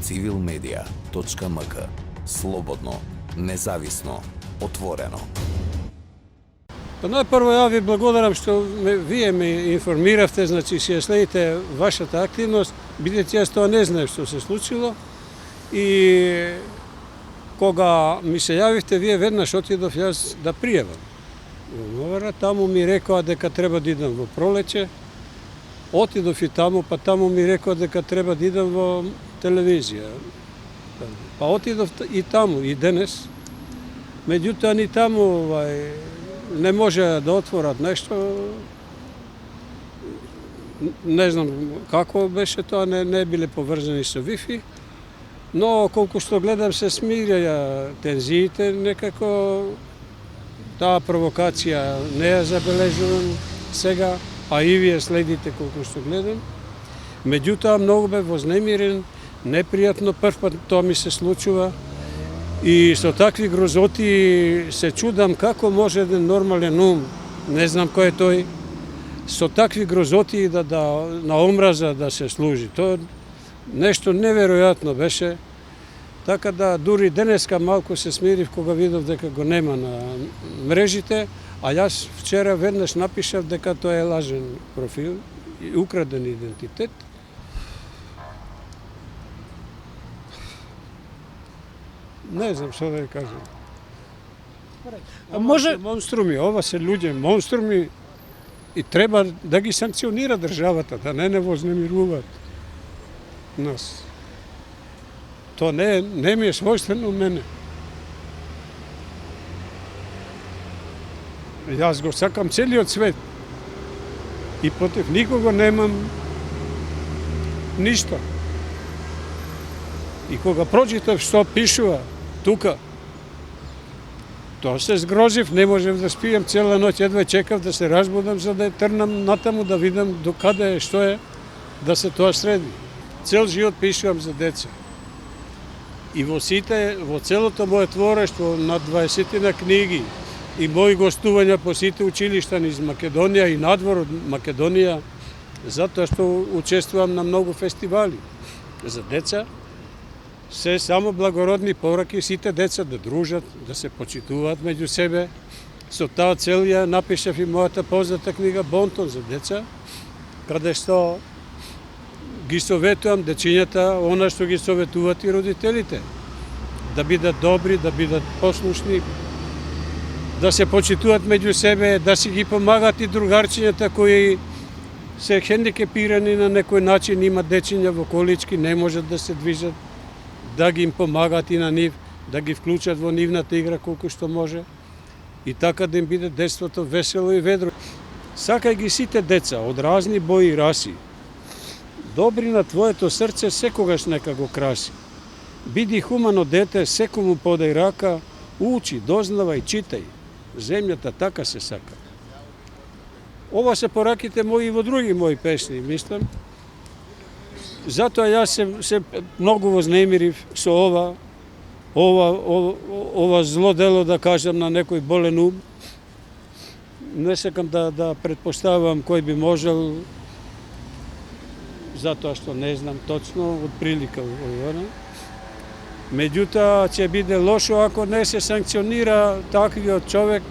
civilmedia.mk. Slobodno, независно, отворено. Najprvo ja vi благодарам што вие ме информиравте, значи си ја следите вашата активност, бидејќи јас тоа не знаев што се случило и кога ми се јавивте, вие веднаш отидов јас да пријавам. Таму ми рекоа дека треба да идам во пролеće, отидов и таму, па таму ми рекоа дека треба да идам во телевизија. Па отидов и таму, и денес. Меѓутоа ни таму не може да отворат нешто. Не знам како беше тоа, не биле поврзани со Wi-Fi, но колку што гледам се смирија тензиите, некако таа провокација не ја забележувам сега, а и вие следите колку што гледам. Меѓутоа многу бе вознемирен, непријатно, прв пат тоа ми се случува. И со такви грозоти се чудам како може еден нормален ум, не знам кој е тој, со такви грозоти на омраза да се служи. Тоа нешто неверојатно беше. Така да дури денеска малку се смирив кога видов дека го нема на мрежите, а јас вчера веднаш напишав дека тоа е лажен профил и украден идентитет. Не знам што да ја кажам. Може Монструми, ова се луѓе монструми и треба да ги санкционира државата, да не вознемируваат нас. Тоа не ми е својствено мене. Јас го сакам целиот свет и против никого немам ништо. И кога прочитав што пишува тука, тоа се згрозив, не можев да спијам цела ноќ, едва чекав да се разбудам за да трнам натаму да видам до каде е, што е, да се тоа среди. Цел живот пишувам за деца. И во целото моје творештво на 20 книги и мои гостувања по сите училишта низ Македонија и надвор од Македонија, затоа што учествувам на многу фестивали за деца, се само благородни пораки сите деца да дружат, да се почитуваат меѓу себе. Со таа цел ја напишав и мојата позната книга Бонтон за деца, каде што ги советувам дечињата она што ги советуваат и родителите. Да бидат добри, да бидат послушни, да се почитуваат меѓу себе, да си ги помагаат и другарчињата кои се хендикепирани на некој начин, имат дечиња во колички, не можат да се движат, да ги им помагаат и на нив, да ги вклучат во нивната игра колку што може и така да им биде детството весело и ведро. Сакај ги сите деца од разни бои и раси. Добри на твоето срце секогаш нека го краси. Биди хумано дете, секому подај рака, учи, дознавај, читај. Земјата така се сака. Ова се пораките мои и во други мои песни, мислам. Затоа јас се многу вознемирив со ова зло дело, да кажам, на некој болен ум. Не сакам да предпоставам кој би можел, затоа што не знам точно, од прилика. Меѓутоа, ќе биде лошо ако не се санкционира таквиот човек,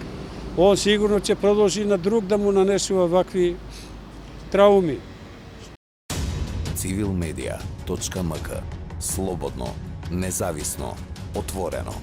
он сигурно ќе продолжи на друг да му нанесува вакви трауми. civilmedia.mk. Slobodno, nezavisno, otvoreno.